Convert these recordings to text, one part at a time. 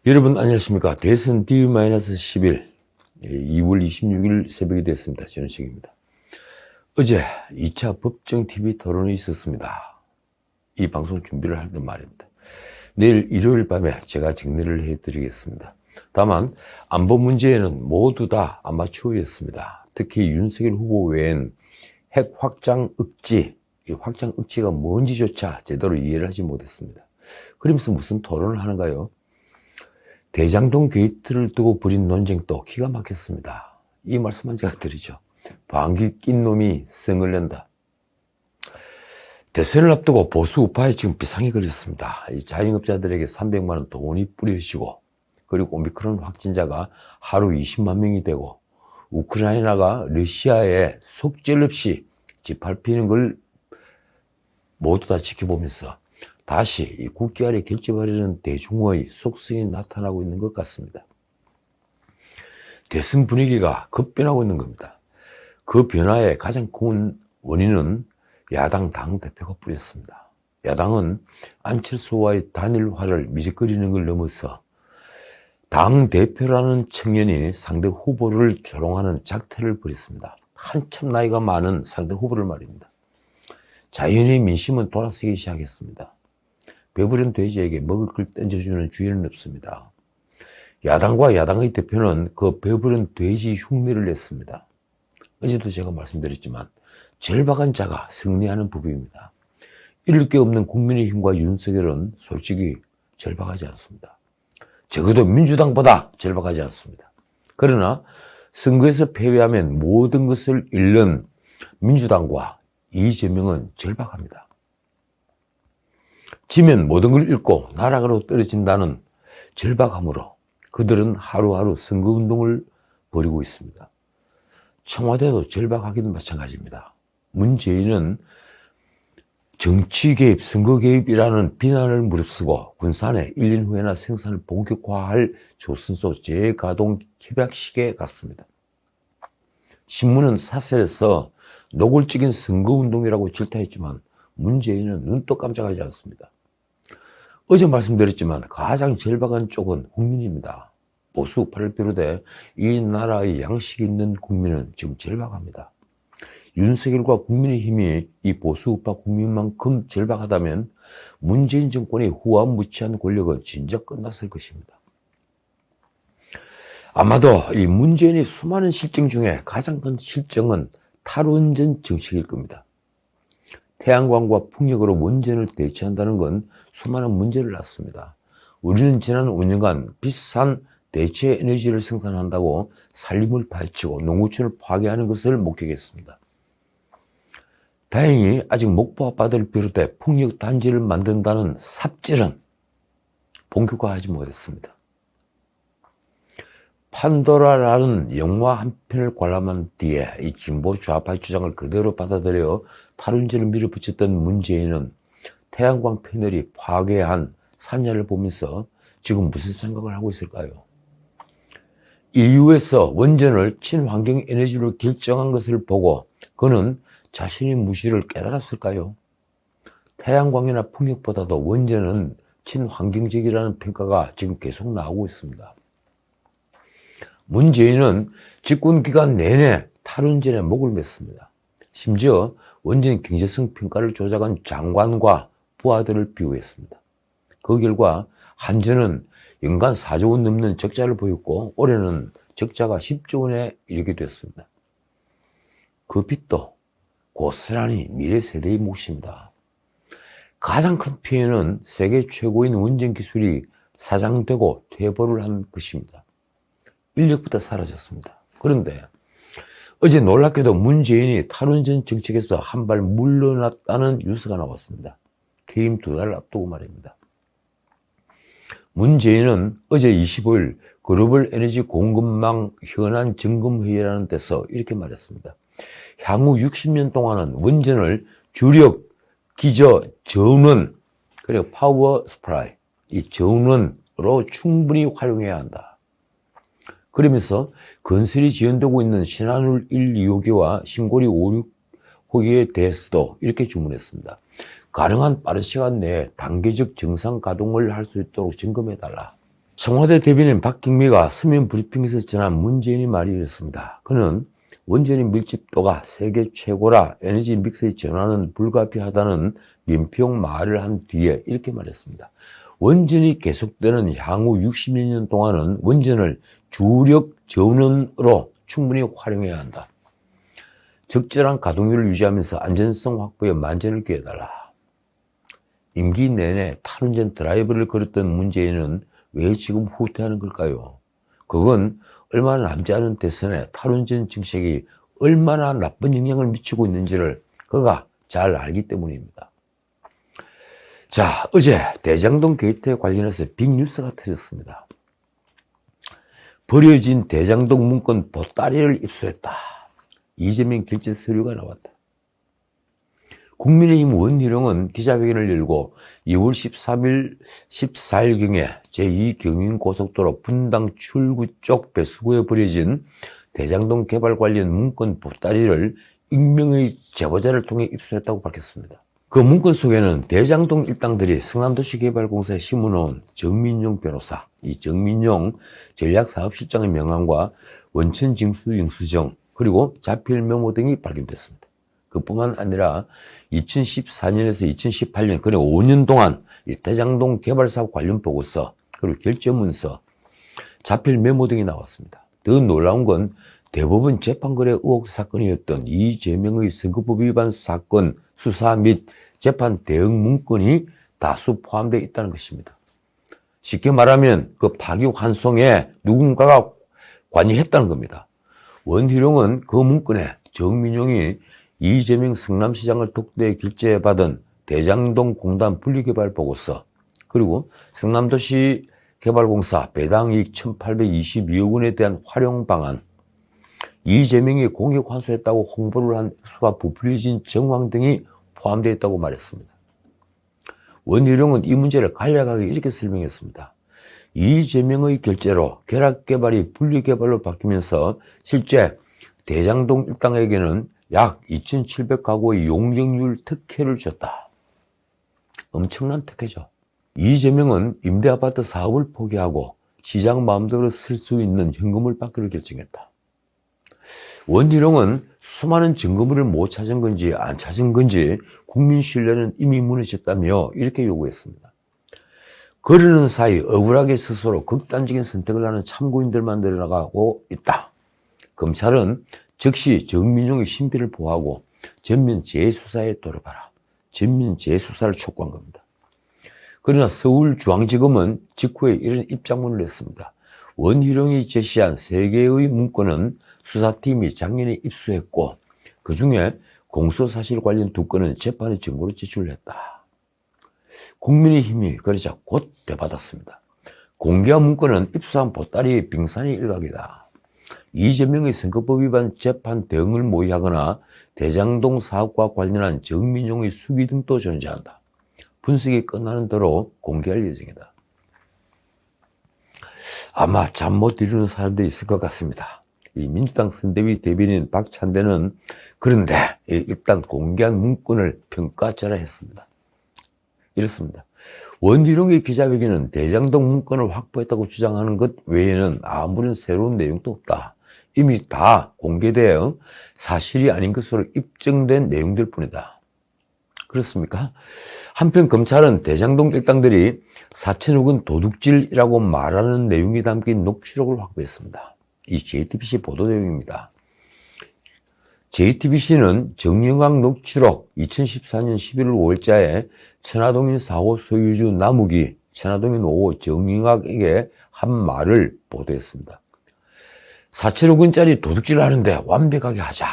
여러분 안녕하십니까. 대선 D-10일 2월 26일 새벽이 됐습니다. 전식입니다. 어제 2차 법정TV 토론이 있었습니다. 이 방송 준비를 할 때 말입니다. 내일 일요일 밤에 제가 정리를 해드리겠습니다. 다만 안보 문제에는 모두 다 아마추어였습니다. 특히 윤석열 후보 외엔 핵 확장 억지, 이 확장 억지가 뭔지조차 제대로 이해를 하지 못했습니다. 그러면서 무슨 토론을 하는가요? 대장동 게이트를 두고 벌인 논쟁도 기가 막혔습니다. 이 말씀만 제가 드리죠. 방귀 낀 놈이 성을 낸다. 대선을 앞두고 보수 우파에 지금 비상이 걸렸습니다. 이 자영업자들에게 300만 원 돈이 뿌려지고, 그리고 오미크론 확진자가 하루 20만 명이 되고, 우크라이나가 러시아에 속절없이 짓밟히는 걸 모두 다 지켜보면서 다시 이 국기 아래 결집하려는 대중의 속성이 나타나고 있는 것 같습니다. 대선 분위기가 급변하고 있는 겁니다. 그 변화의 가장 큰 원인은 야당 당대표가 뿌렸습니다. 야당은 안철수와의 단일화를 미적거리는 걸 넘어서 당대표라는 청년이 상대 후보를 조롱하는 작태를 벌였습니다. 한참 나이가 많은 상대 후보를 말입니다. 자연히 민심은 돌아서기 시작했습니다. 배부른 돼지에게 먹을 걸 던져주는 주인은 없습니다. 야당과 야당의 대표는 그 배부른 돼지 흉내를 냈습니다. 어제도 제가 말씀드렸지만 절박한 자가 승리하는 법입니다. 잃을 게 없는 국민의힘과 윤석열은 솔직히 절박하지 않습니다. 적어도 민주당보다 절박하지 않습니다. 그러나 선거에서 패배하면 모든 것을 잃는 민주당과 이재명은 절박합니다. 지면 모든 걸 잃고 나락으로 떨어진다는 절박함으로 그들은 하루하루 선거운동을 벌이고 있습니다. 청와대도 절박하기도 마찬가지입니다. 문재인은 정치 개입, 선거 개입이라는 비난을 무릅쓰고 군산에 1년 후에나 생산을 본격화할 조선소 재가동 협약식에 갔습니다. 신문은 사설에서 노골적인 선거운동이라고 질타했지만 문재인은 눈도 깜짝하지 않습니다. 어제 말씀드렸지만 가장 절박한 쪽은 국민입니다. 보수 우파를 비롯해 이 나라의 양식 있는 국민은 지금 절박합니다. 윤석열과 국민의힘이 이 보수 우파 국민만큼 절박하다면 문재인 정권의 후한무치한 권력은 진작 끝났을 것입니다. 아마도 이 문재인의 수많은 실정 중에 가장 큰 실정은 탈원전 정책일 겁니다. 태양광과 풍력으로 원전을 대체한다는 건 수많은 문제를 낳습니다. 우리는 지난 5년간 비싼 대체 에너지를 생산한다고 산림을 파헤치고 농어촌을 파괴하는 것을 목격했습니다. 다행히 아직 목포 앞바다를 비롯해 풍력 단지를 만든다는 삽질은 본격화하지 못했습니다. 판도라라는 영화 한 편을 관람한 뒤에 이 진보 좌파의 주장을 그대로 받아들여 탈원전을 밀어붙였던 문재인은 태양광 패널이 파괴한 산야를 보면서 지금 무슨 생각을 하고 있을까요? EU에서 원전을 친환경 에너지로 결정한 것을 보고 그는 자신의 무시를 깨달았을까요? 태양광이나 풍력보다도 원전은 친환경적이라는 평가가 지금 계속 나오고 있습니다. 문재인은 집권 기간 내내 탈원전에 목을 맸습니다. 심지어 원전 경제성 평가를 조작한 장관과 부하들을 비호했습니다. 그 결과 한전은 연간 4조 원 넘는 적자를 보였고 올해는 적자가 10조 원에 이르게 됐습니다. 그 빚도 고스란히 미래 세대의 몫입니다. 가장 큰 피해는 세계 최고인 원전 기술이 사장되고 퇴보를 한 것입니다. 인력부터 사라졌습니다. 그런데 어제 놀랍게도 문재인이 탈원전 정책에서 한 발 물러났다는 뉴스가 나왔습니다. 퇴임 2달을 앞두고 말입니다. 문재인은 어제 25일 글로벌 에너지 공급망 현안 점검회의라는 데서 이렇게 말했습니다. 향후 60년 동안은 원전을 주력 기저 전원 그리고 파워 스프라이 이 전원으로 충분히 활용해야 한다. 그러면서 건설이 지연되고 있는 신한울 1, 2호기와 신고리 5, 6호기에 대해서도 이렇게 주문했습니다. 가능한 빠른 시간 내에 단계적 정상 가동을 할 수 있도록 점검해달라. 청와대 대변인 박경미가 서면 브리핑에서 전한 문재인의 말이 이렇습니다. 그는 원전의 밀집도가 세계 최고라 에너지 믹스의 전환은 불가피하다는 민평 말을 한 뒤에 이렇게 말했습니다. 원전이 계속되는 향후 60여 년 동안은 원전을 주력 전원으로 충분히 활용해야 한다. 적절한 가동률을 유지하면서 안전성 확보에 만전을 기해달라. 임기 내내 탈원전 드라이브를 걸었던 문재인은 왜 지금 후퇴하는 걸까요? 그건 얼마나 남지 않은 대선에 탈원전 정책이 얼마나 나쁜 영향을 미치고 있는지를 그가 잘 알기 때문입니다. 자, 어제 대장동 게이트에 관련해서 빅뉴스가 터졌습니다. 버려진 대장동 문건 보따리를 입수했다. 이재명 결재 서류가 나왔다. 국민의힘 원희룡은 기자회견을 열고 2월 14일경에 제2경인고속도로 분당 출구 쪽 배수구에 버려진 대장동 개발 관련 문건 보따리를 익명의 제보자를 통해 입수했다고 밝혔습니다. 그 문건 속에는 대장동 일당들이 성남도시개발공사에 심어놓은 정민용 변호사, 이 정민용 전략사업실장의 명함과 원천징수 영수증, 그리고 자필 메모 등이 발견됐습니다. 그뿐만 아니라 2014년에서 2018년, 그러니까 5년 동안 이 대장동 개발사업 관련 보고서, 그리고 결재문서, 자필 메모 등이 나왔습니다. 더 놀라운 건 대법원 재판거래 의혹 사건이었던 이재명의 선거법 위반 사건 수사 및 재판 대응 문건이 다수 포함되어 있다는 것입니다. 쉽게 말하면 그 파기환송에 누군가가 관여했다는 겁니다. 원희룡은 그 문건에 정민용이 이재명 성남시장을 독대에 결재받은 대장동 공단 분리개발 보고서, 그리고 성남도시개발공사 배당이익 1822억 원에 대한 활용 방안, 이재명이 공익 환수했다고 홍보를 한 액수가 부풀려진 정황 등이 포함되어 있다고 말했습니다. 원희룡은 이 문제를 간략하게 이렇게 설명했습니다. 이재명의 결재로 결합개발이 분리개발로 바뀌면서 실제 대장동 일당에게는 약 2,700가구의 용적률 특혜를 줬다. 엄청난 특혜죠. 이재명은 임대아파트 사업을 포기하고 시장 마음대로 쓸 수 있는 현금을 받기로 결정했다. 원희룡은 수많은 증거물을 못 찾은 건지 안 찾은 건지 국민 신뢰는 이미 무너졌다며 이렇게 요구했습니다. 그러는 사이 억울하게 스스로 극단적인 선택을 하는 참고인들만 늘어나가고 있다. 검찰은 즉시 정민용의 신변을 보호하고 전면 재수사에 돌입하라. 전면 재수사를 촉구한 겁니다. 그러나 서울중앙지검은 직후에 이런 입장문을 냈습니다. 원희룡이 제시한 3개의 문건은 수사팀이 작년에 입수했고 그중에 공소사실 관련 2건은 재판의 증거로 제출했다. 국민의힘이 그러자 곧 되받았습니다. 공개한 문건은 입수한 보따리의 빙산의 일각이다. 이재명의 선거법 위반 재판 대응을 모의하거나 대장동 사업과 관련한 정민용의 수기 등도 존재한다. 분석이 끝나는 대로 공개할 예정이다. 아마 잠 못 이루는 사람들이 있을 것 같습니다. 이 민주당 선대위 대변인 박찬대는 그런데 일단 공개한 문건을 평가하라 했습니다. 이렇습니다. 원희룡의 기자회견은 대장동 문건을 확보했다고 주장하는 것 외에는 아무런 새로운 내용도 없다. 이미 다 공개되어 사실이 아닌 것으로 입증된 내용들 뿐이다. 그렇습니까? 한편 검찰은 대장동 일당들이 4천억 원 도둑질이라고 말하는 내용이 담긴 녹취록을 확보했습니다. 이 JTBC 보도 내용입니다. JTBC는 정영학 녹취록 2014년 11월 5일자에 천화동인 4호 소유주 남욱이 천화동인 5호 정영학에게 한 말을 보도했습니다. 4천억 원짜리 도둑질을 하는데 완벽하게 하자.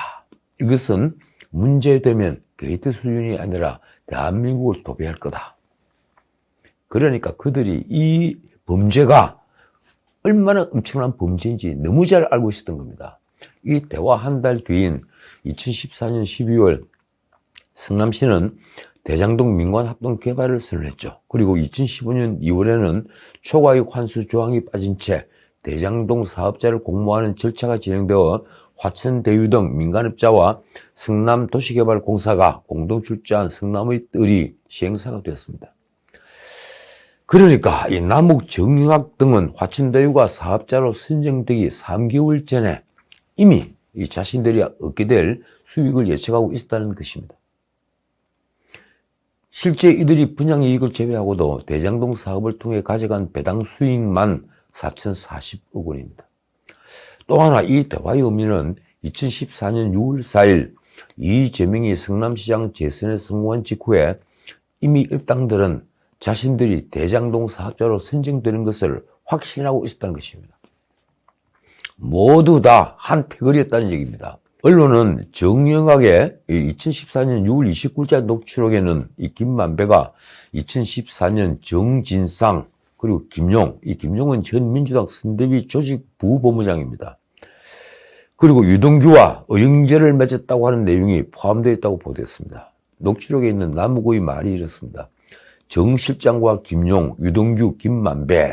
이것은 문제되면 게이트 수준이 아니라 대한민국을 도배할 거다. 그러니까 그들이 이 범죄가 얼마나 엄청난 범죄인지 너무 잘 알고 있었던 겁니다. 이 대화 한 달 뒤인 2014년 12월 성남시는 대장동 민관합동 개발을 선언했죠. 그리고 2015년 2월에는 초과이익 환수 조항이 빠진 채 대장동 사업자를 공모하는 절차가 진행되어 화천대유 등 민간업자와 성남도시개발공사가 공동 출자한 성남의 뜰이 시행사가 되었습니다. 그러니까 이 남욱 정영학 등은 화천대유가 사업자로 선정되기 3개월 전에 이미 이 자신들이 얻게 될 수익을 예측하고 있었다는 것입니다. 실제 이들이 분양이익을 제외하고도 대장동 사업을 통해 가져간 배당 수익만 4,040억 원입니다. 또 하나 이 대화의 의미는 2014년 6월 4일 이재명이 성남시장 재선에 성공한 직후에 이미 일당들은 자신들이 대장동 사업자로 선정되는 것을 확신하고 있었다는 것입니다. 모두 다 한 패거리였다는 얘기입니다. 언론은 정영학의 2014년 6월 29일자 녹취록에는 이 김만배가 2014년 정진상 그리고 김용, 이 김용은 전 민주당 선대위 조직 부본부장입니다. 그리고 유동규와 의형제를 맺었다고 하는 내용이 포함되어 있다고 보도했습니다. 녹취록에 있는 남욱의 말이 이렇습니다. 정 실장과 김용, 유동규, 김만배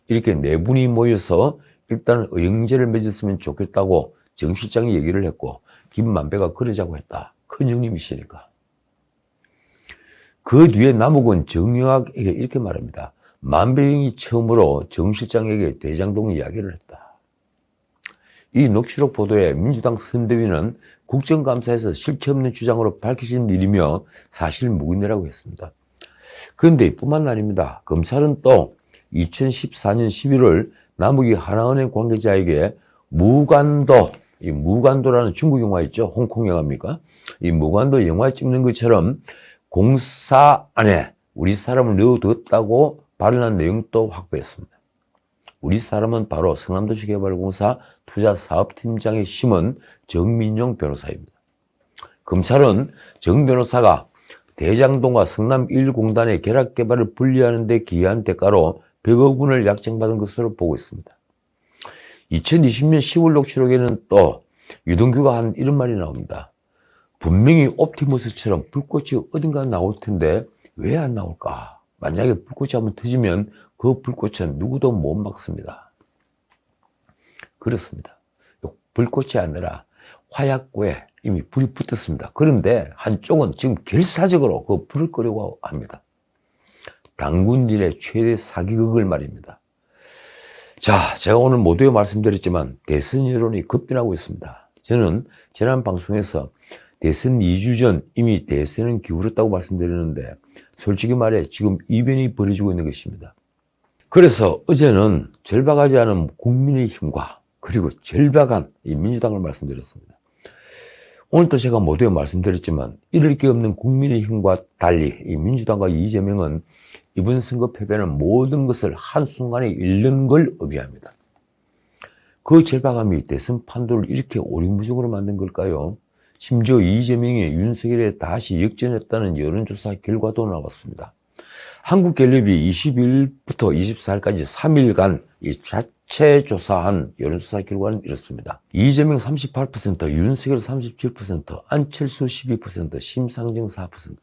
이렇게 네 분이 모여서 일단은 의형제를 맺었으면 좋겠다고 정 실장이 얘기를 했고 김만배가 그러자고 했다. 큰 형님이시니까. 그 뒤에 남욱은 정영학에게 이렇게 말합니다. 만배 형이 처음으로 정 실장에게 대장동 이야기를 했다. 이 녹취록 보도에 민주당 선대위는 국정감사에서 실체 없는 주장으로 밝혀진 일이며 사실 무근이라고 했습니다. 그런데 이뿐만 아닙니다. 검찰은 또 2014년 11월 남욱이 하나은행 관계자에게 무관도, 이 무관도라는 중국 영화 있죠? 홍콩 영화입니까? 이 무관도 영화에 찍는 것처럼 공사 안에 우리 사람을 넣어뒀다고 발언한 내용도 확보했습니다. 우리 사람은 바로 성남도시개발공사 투자사업팀장의 심은 정민용 변호사입니다. 검찰은 정 변호사가 대장동과 성남 1공단의 결합개발을 분리하는 데 기여한 대가로 100억 원을 약정받은 것으로 보고 있습니다. 2020년 10월 녹취록에는 또 유동규가 한 이런 말이 나옵니다. 분명히 옵티머스처럼 불꽃이 어딘가 나올 텐데 왜 안 나올까? 만약에 불꽃이 한번 터지면 그 불꽃은 누구도 못 막습니다. 그렇습니다. 불꽃이 아니라 화약고에 이미 불이 붙었습니다. 그런데 한쪽은 지금 결사적으로 그 불을 끄려고 합니다. 당군일의 최대 사기극을 말입니다. 자, 제가 오늘 모두에 말씀드렸지만 대선 여론이 급변하고 있습니다. 저는 지난 방송에서 대선 2주 전 이미 대선은 기울었다고 말씀드렸는데 솔직히 말해 지금 이변이 벌어지고 있는 것입니다. 그래서 어제는 절박하지 않은 국민의힘과 그리고 절박한 이 민주당을 말씀드렸습니다. 오늘도 제가 모두에 말씀드렸지만 잃을 게 없는 국민의힘과 달리 이 민주당과 이재명은 이번 선거 패배는 모든 것을 한순간에 잃는 걸 의미합니다. 그 절박함이 대선 판도를 이렇게 오리무중으로 만든 걸까요? 심지어 이재명이 윤석열에 다시 역전했다는 여론조사 결과도 나왔습니다. 한국갤럽이 20일부터 24일까지 3일간 이 자체 조사한 여론조사 결과는 이렇습니다. 이재명 38%, 윤석열 37%, 안철수 12%, 심상정 4%.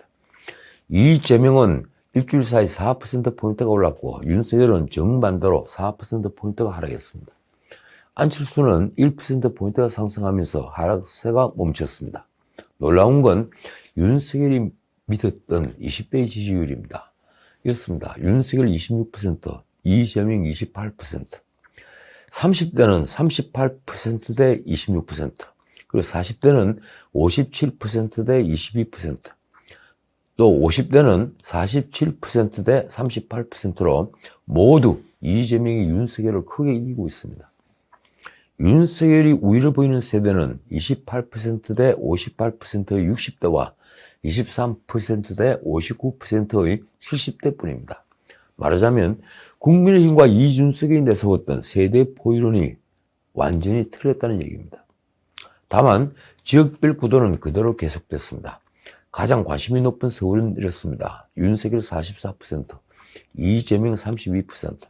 이재명은 일주일 사이 4%포인트가 올랐고 윤석열은 정반대로 4%포인트가 하락했습니다. 안철수는 1%포인트가 상승하면서 하락세가 멈췄습니다. 놀라운 건 윤석열이 믿었던 20대의 지지율입니다. 이렇습니다. 윤석열 26%, 이재명 28%, 30대는 38%대 26%, 그리고 40대는 57%대 22%, 또 50대는 47%대 38%로 모두 이재명이 윤석열을 크게 이기고 있습니다. 윤석열이 우위를 보이는 세대는 28%대 58%의 60대와 23%대 59%의 70대 뿐입니다. 말하자면 국민의힘과 이준석이 내세웠던 세대 포이론이 완전히 틀렸다는 얘기입니다. 다만 지역별 구도는 그대로 계속됐습니다. 가장 관심이 높은 서울은 이렇습니다. 윤석열 44%, 이재명 32%.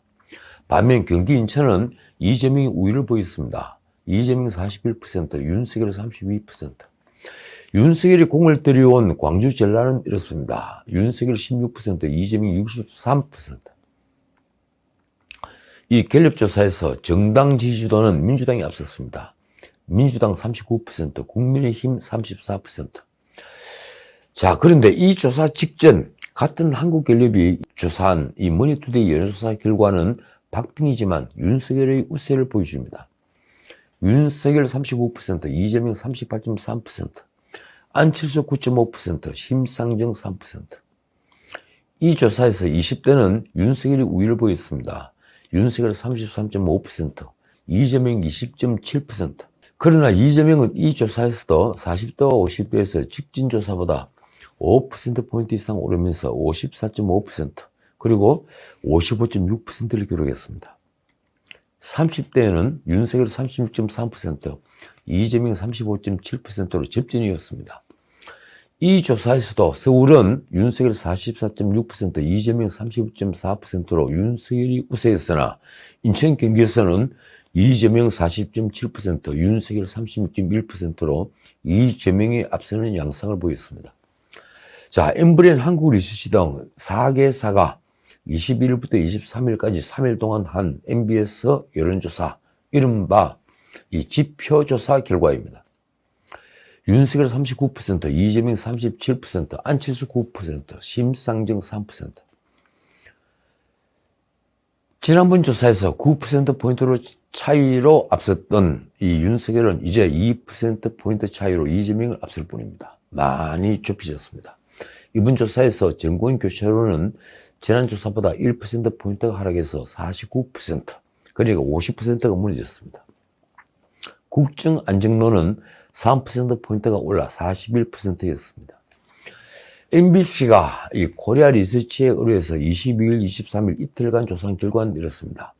반면 경기 인천은 이재명이 우위를 보였습니다. 이재명 41%, 윤석열 32%. 윤석열이 공을 들여온 광주 전라는 이렇습니다. 윤석열 16%, 이재명 63%. 이 갤럽조사에서 정당 지지도는 민주당이 앞섰습니다. 민주당 39%, 국민의힘 34%. 자, 그런데 이 조사 직전 같은 한국갤럽이 조사한 이 머니투데이 여론조사 결과는 박빙이지만 윤석열의 우세를 보여줍니다. 윤석열 39%, 이재명 38.3%, 안철수 9.5%, 심상정 3%. 이 조사에서 20대는 윤석열이 우위를 보였습니다. 윤석열 33.5%, 이재명 20.7%. 그러나 이재명은 이 조사에서도 40대와 50대에서 직진 조사보다 5%포인트 이상 오르면서 54.5%, 그리고 55.6%를 기록했습니다. 30대에는 윤석열 36.3%, 이재명 35.7%로 접전이었습니다. 이 조사에서도 서울은 윤석열 44.6%, 이재명 39.4%로 윤석열이 우세했으나 인천 경기에서는 이재명 40.7%, 윤석열 36.1%로 이재명이 앞서는 양상을 보였습니다. 자, 엠브렌 한국리서치 등 4개사가 21일부터 23일까지 3일 동안 한 MBS 여론조사, 이른바 이 지표조사 결과입니다. 윤석열 39%, 이재명 37%, 안철수 9%, 심상정 3%. 지난번 조사에서 9%포인트로 차이로 앞섰던 이 윤석열은 이제 2%포인트 차이로 이재명을 앞설 뿐입니다. 많이 좁혀졌습니다. 이번 조사에서 정권 교체로는 지난 조사보다 1%포인트가 하락해서 49%, 그러니까 50%가 무너졌습니다. 국정 안정론은 3%포인트가 올라 41%였습니다. MBC가 이 코리아 리서치에 의뢰해서 22일, 23일 이틀간 조사한 결과는 이렇습니다.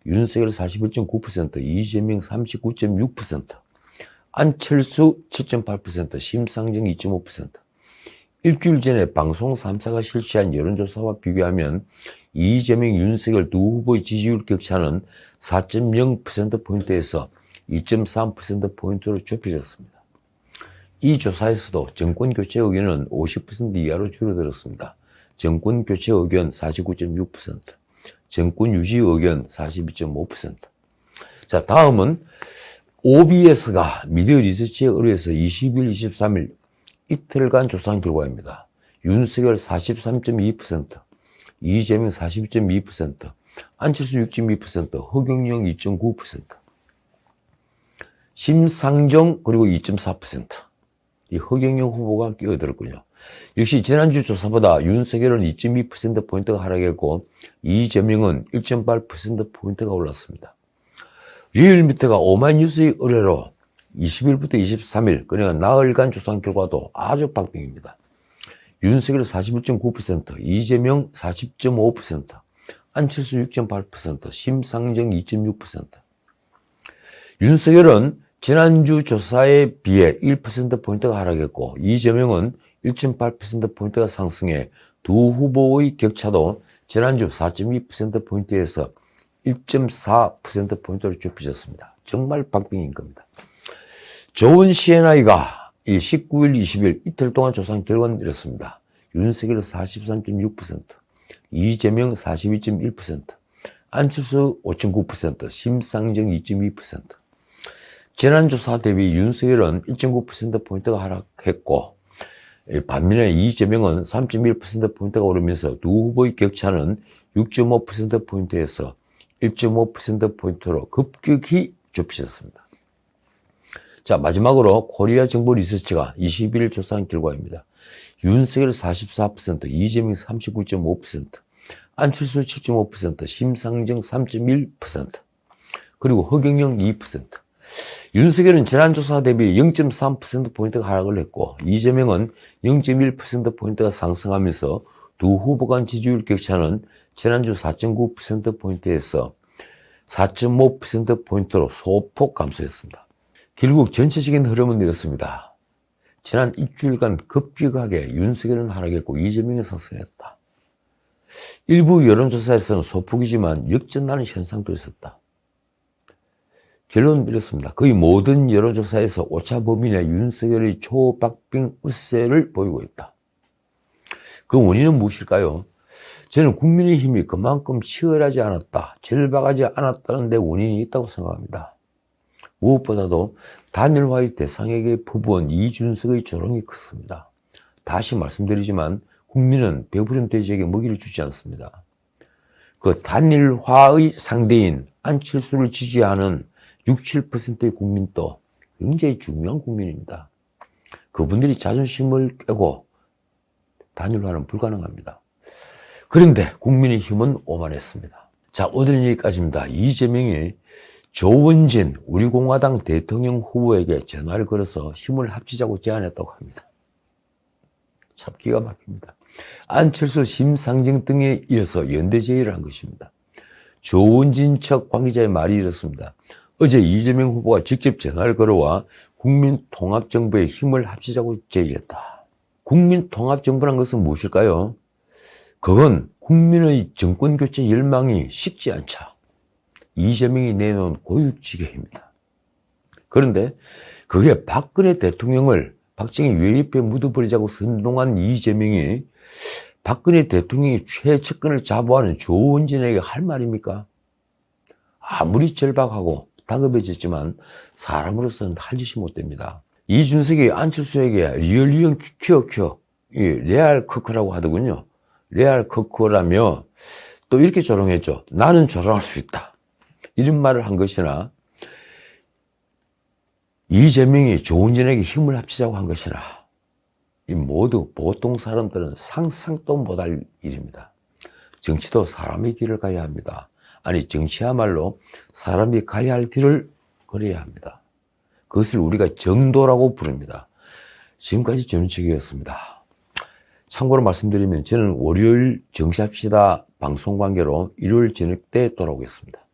윤석열 41.9%, 이재명 39.6%, 안철수 7.8%, 심상정 2.5%. 일주일 전에 방송 3사가 실시한 여론조사와 비교하면 이재명, 윤석열 두 후보의 지지율 격차는 4.0%포인트에서 2.3%포인트로 좁혀졌습니다. 이 조사에서도 정권교체 의견은 50% 이하로 줄어들었습니다. 정권교체 의견 49.6%, 정권 유지 의견 42.5%. 자, 다음은 OBS가 미디어 리서치에 의뢰해서 20일, 23일 이틀간 조사한 결과입니다. 윤석열 43.2%, 이재명 42.2%, 안철수 6.2%, 허경영 2.9%, 심상정 그리고 2.4%. 이 허경영 후보가 끼어들었군요. 역시 지난주 조사보다 윤석열은 2.2%포인트가 하락했고 이재명은 1.8%포인트가 올랐습니다. 리얼미터가 오마이뉴스의 의뢰로 20일부터 23일, 그러니까 나흘간 조사한 결과도 아주 박빙입니다. 윤석열 41.9%, 이재명 40.5%, 안철수 6.8%, 심상정 2.6%. 윤석열은 지난주 조사에 비해 1%포인트가 하락했고 이재명은 1.8%포인트가 상승해 두 후보의 격차도 지난주 4.2%포인트에서 1.4%포인트로 좁혀졌습니다. 정말 박빙인 겁니다. 좋은 CNI가 19일, 20일 이틀 동안 조사한 결과는 이렇습니다. 윤석열 43.6%, 이재명 42.1%, 안철수 5.9%, 심상정 2.2%. 지난 조사 대비 윤석열은 1.9%포인트가 하락했고 반면에 이재명은 3.1%포인트가 오르면서 두 후보의 격차는 6.5%포인트에서 1.5%포인트로 급격히 좁혀졌습니다. 자, 마지막으로 코리아 정보 리서치가 21일 조사한 결과입니다. 윤석열 44%, 이재명 39.5%, 안철수 7.5%, 심상정 3.1%, 그리고 허경영 2%. 윤석열은 지난 조사 대비 0.3%포인트가 하락을 했고 이재명은 0.1%포인트가 상승하면서 두 후보 간 지지율 격차는 지난주 4.9%포인트에서 4.5%포인트로 소폭 감소했습니다. 결국 전체적인 흐름은 이렇습니다. 지난 일주일간 급격하게 윤석열은 하락했고 이재명이 상승했다. 일부 여론조사에서는 소폭이지만 역전나는 현상도 있었다. 결론은 이렇습니다. 거의 모든 여론조사에서 오차범위내 윤석열의 초박빙 우세를 보이고 있다. 그 원인은 무엇일까요? 저는 국민의힘이 그만큼 치열하지 않았다, 절박하지 않았다는 데 원인이 있다고 생각합니다. 무엇보다도 단일화의 대상에게 퍼부은 이준석의 조롱이 컸습니다. 다시 말씀드리지만 국민은 배부른 돼지에게 먹이를 주지 않습니다. 그 단일화의 상대인 안철수를 지지하는 6, 7%의 국민도 굉장히 중요한 국민입니다. 그분들이 자존심을 깨고 단일화는 불가능합니다. 그런데 국민의힘은 오만했습니다. 자, 오늘은 여기까지입니다. 이재명이 조원진 우리 공화당 대통령 후보에게 전화를 걸어서 힘을 합치자고 제안했다고 합니다. 참 기가 막힙니다. 안철수, 심상정 등에 이어서 연대 제의를 한 것입니다. 조원진 측 관계자의 말이 이렇습니다. 어제 이재명 후보가 직접 전화를 걸어와 국민통합정부에 힘을 합치자고 제의했다. 국민통합정부란 것은 무엇일까요? 그건 국민의 정권교체 열망이 식지 않자 이재명이 내놓은 고유지경입니다. 그런데 그게 박근혜 대통령을 박정희 외유에 묻어버리자고 선동한 이재명이 박근혜 대통령이 최측근을 자부하는 조원진에게 할 말입니까? 아무리 절박하고 다급해졌지만 사람으로서는 할 짓이 못 됩니다. 이준석이 안철수에게 리얼리언 키어키어 레알 커커라고 하더군요. 레알 커커라며 또 이렇게 조롱했죠. 나는 조롱할 수 있다. 이런 말을 한 것이나 이재명이 조원진에게 힘을 합치자고 한 것이나 이 모두 보통 사람들은 상상도 못할 일입니다. 정치도 사람의 길을 가야 합니다. 아니 정치야말로 사람이 가야 할 길을 걸어야 합니다. 그것을 우리가 정도라고 부릅니다. 지금까지 정치적이었습니다. 참고로 말씀드리면 저는 월요일 정치합시다 방송 관계로 일요일 저녁 때 돌아오겠습니다.